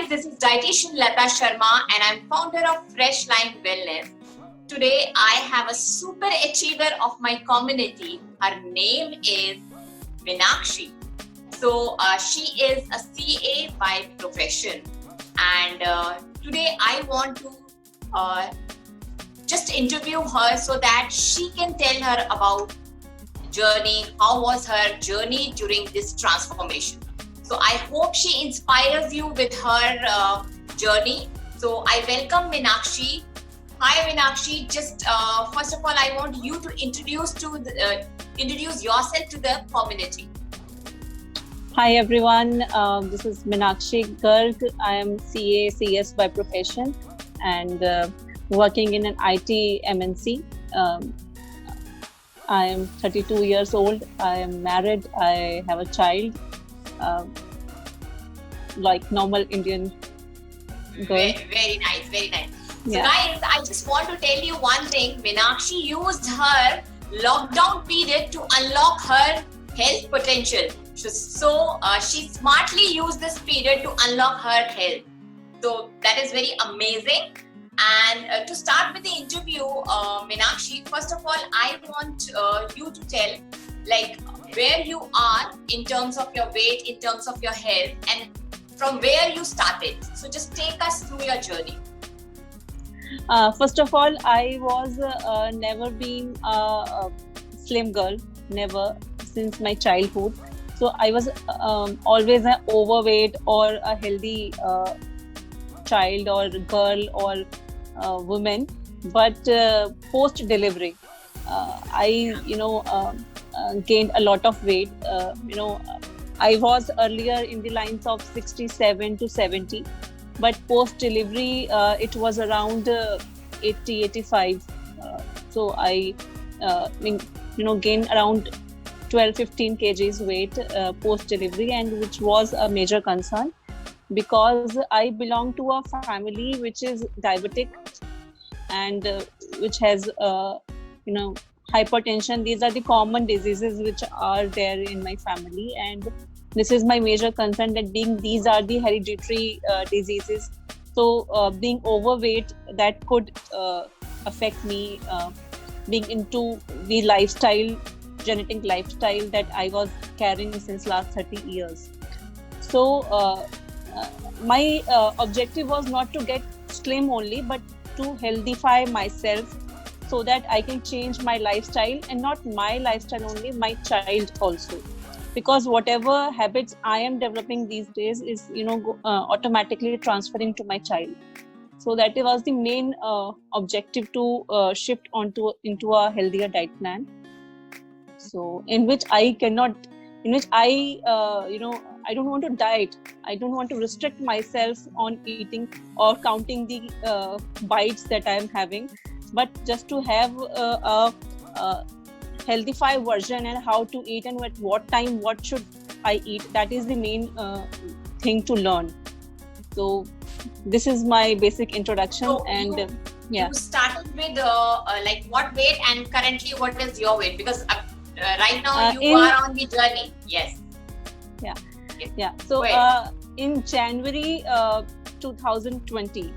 guys, this is dietitian Lata Sharma and I'm founder of Fresh Line Wellness. Today I have a super achiever of my community. Her name is Meenakshi. So she is a CA by profession, and today I want to just interview her so that she can tell her about journey, how was her journey during this transformation. So I hope she inspires you with her journey. So I welcome Meenakshi. Hi Meenakshi, just first of all I want you to introduce yourself to the community. Hi everyone, this is Meenakshi Garg. I am CA, CS by profession and working in an IT MNC. I am 32 years old. I am married. I have a child, like normal Indian girl. Very nice, very nice. Yeah. So guys, I just want to tell you one thing. Meenakshi used her lockdown period to unlock her health potential. So she smartly used this period to unlock her health. So that is very amazing. And to start with the interview, Meenakshi, first of all, I want you to tell like where you are in terms of your weight, in terms of your health, and from where you started. So just take us through your journey. First of all, I was never been a slim girl, never since my childhood. So I was always an overweight or a healthy child or girl or woman. But post delivery, I gained a lot of weight. I was earlier in the lines of 67 to 70. But post delivery, it was around 80, 85. So I, gained around 12-15 kgs weight post delivery, and which was a major concern because I belong to a family which is diabetic and which has hypertension. These are the common diseases which are there in my family, and this is my major concern, that these are the hereditary diseases. So being overweight, that could affect me being into the genetic lifestyle that I was carrying since last 30 years. So my objective was not to get slim only, but to healthify myself so that I can change my lifestyle, and not my lifestyle only, my child also. Because whatever habits I am developing these days is, automatically transferring to my child. So that was the main objective to shift into a healthier diet plan. So in which I don't want to diet. I don't want to restrict myself on eating or counting the bites that I am having, but just to have a healthy version and how to eat and at what time, what should I eat. That is the main thing to learn. So this is my basic introduction. So you started with like what weight, and currently what is your weight? Because right now you are on the journey. Yes. Yeah. So in January 2020,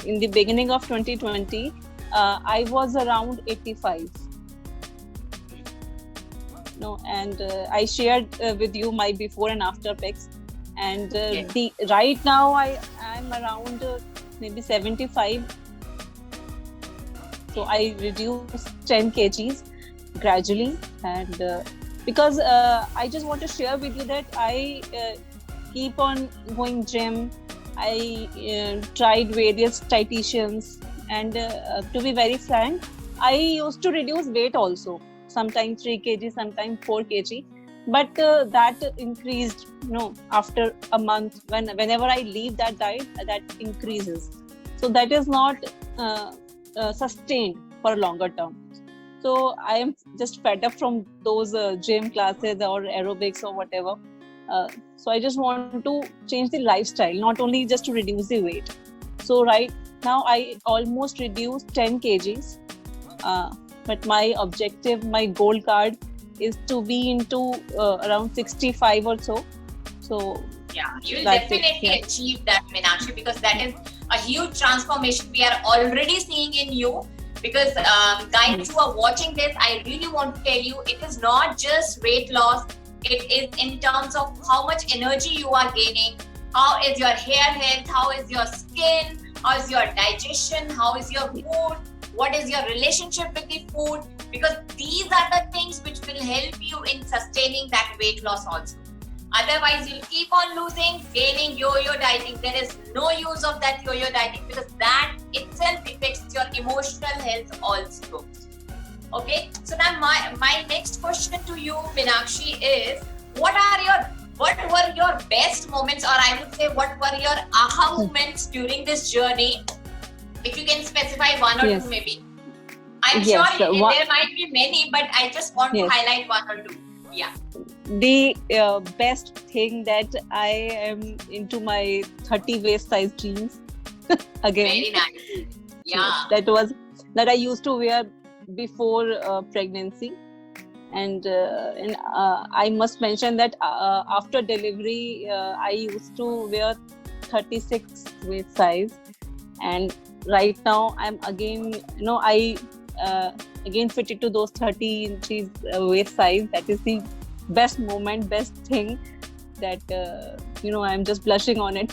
in the beginning of 2020, I was around 85. And I shared with you my before and after pics, and right now I'm around maybe 75. So I reduced 10 kgs gradually, and because I just want to share with you that I keep on going gym. I tried various dietitians, and to be very frank, I used to reduce weight also. Sometimes 3 kg, sometimes 4 kg, but that increased, after a month. Whenever I leave that diet, that increases. So that is not sustained for a longer term. So I am just fed up from those gym classes or aerobics or whatever. So I just want to change the lifestyle, not only just to reduce the weight. So right now I almost reduced 10 kgs. But my objective, my goal card is to be into around 65 or so. So Yeah, you will That's it. definitely Yeah. achieve that, Meenakshi, because that is a huge transformation we are already seeing in you. Because guys who are watching this, I really want to tell you, it is not just weight loss. It is in terms of how much energy you are gaining, how is your hair health, how is your skin, how is your digestion, how is your mood, what is your relationship with the food. Because these are the things which will help you in sustaining that weight loss also. Otherwise, you'll keep on losing, gaining, yo-yo dieting. There is no use of that yo-yo dieting, because that itself affects your emotional health also. Okay, so now my next question to you, Meenakshi, is what were your best moments, or I would say what were your aha moments during this journey? If you can specify one or Yes. two, maybe. I'm Yes, sure one- there might be many, but I just want to Yes. highlight one or two. Yeah. The best thing that I am into my 30 waist size jeans again. Very nice. Yeah. Yes, that I used to wear before pregnancy, and I must mention that after delivery I used to wear 36 waist size, and right now I'm again, I again fitted to those 30 inches waist size. That is the best moment, best thing that I'm just blushing on it.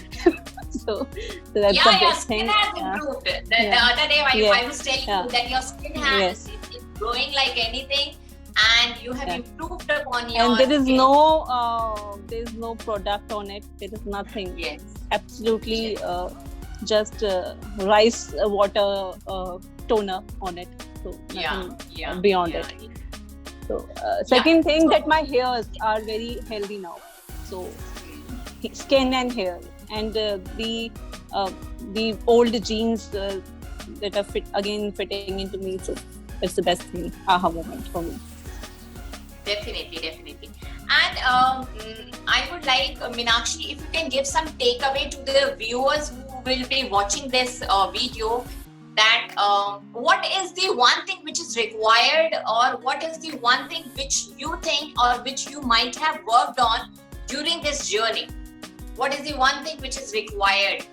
so that's Yeah, the your best skin thing. has Yeah. improved. The Yeah. other day Yeah. I was telling Yeah. you that your skin has Yes. is growing like anything, and you have Yeah. improved upon your And there is skin. no product on it. There is nothing. Yes. Absolutely just rice water toner on it. So Yeah. nothing Yeah. beyond yeah. it. So second thing, that my hairs are very healthy now. So skin and hair, and the old jeans that are fitting into me. So it's the best thing, aha moment for me. Definitely. And I would like, Meenakshi, if you can give some takeaway to the viewers who will be watching this video, that what is the one thing which is required, or what is the one thing which you think or which you might have worked on during this journey? What is the one thing which is required?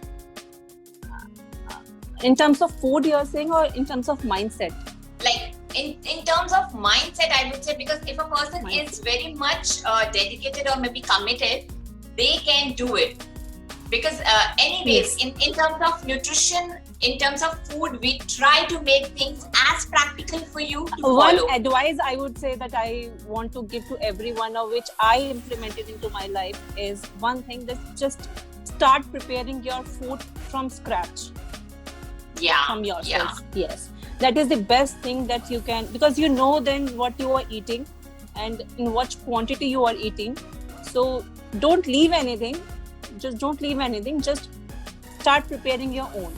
In terms of food, you're saying, or in terms of mindset? Like in terms of mindset, I would say, because if a person is very much dedicated or maybe committed, they can do it. Because anyways, Yes. in terms of nutrition, in terms of food, we try to make things as practical for you to One follow. advice I would say that I want to give to everyone, or which I implemented into my life, is one thing, that just start preparing your food from scratch, Yeah. from yourself. Yes, that is the best thing that you can, because you know then what you are eating and in what quantity you are eating. So don't leave anything. Just start preparing your own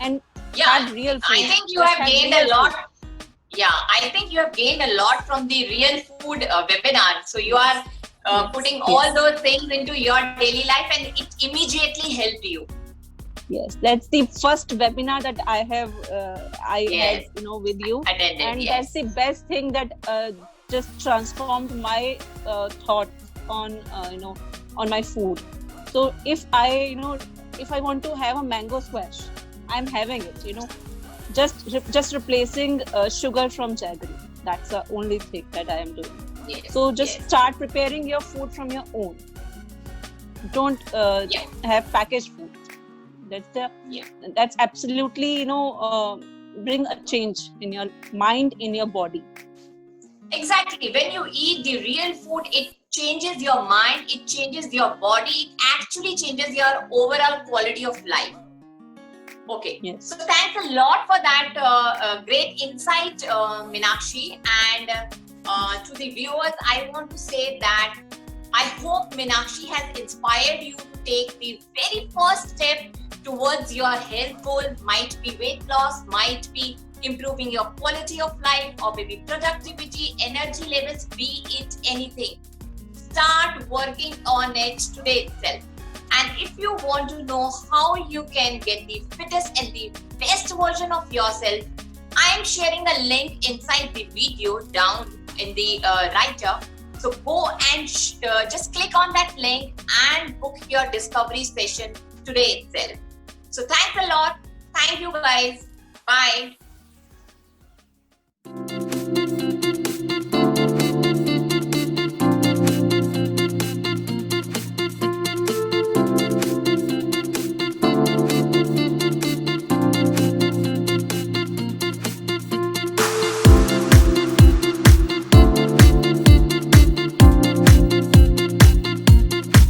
and Yeah. have real food. I think you Just have gained a real lot. food. Yeah, I think you have gained a lot from the real food webinar. So you are Yes, putting yes. all those things into your daily life, and it immediately helped you. Yes, that's the first webinar that I have Yes. had with you, Attended. and Yes. that's the best thing that just transformed my thoughts on on my food. So if I want to have a mango squash, I'm having it. Just replacing sugar from jaggery. That's the only thing that I am doing. Yes. So just yes. start preparing your food from your own. Don't have packaged food. That's absolutely bring a change in your mind, in your body. Exactly. When you eat the real food, it changes your mind, it changes your body, it actually changes your overall quality of life. Okay. Yes. So thanks a lot for that great insight, Meenakshi. And to the viewers, I want to say that I hope Meenakshi has inspired you to take the very first step towards your health goal. Might be weight loss, might be improving your quality of life, or maybe productivity, energy levels, be it anything. Start working on it today itself. And if you want to know how you can get the fittest and the best version of yourself, I am sharing a link inside the video down in the writer. So go and just click on that link and book your discovery session today itself. So thanks a lot. Thank you guys. Bye.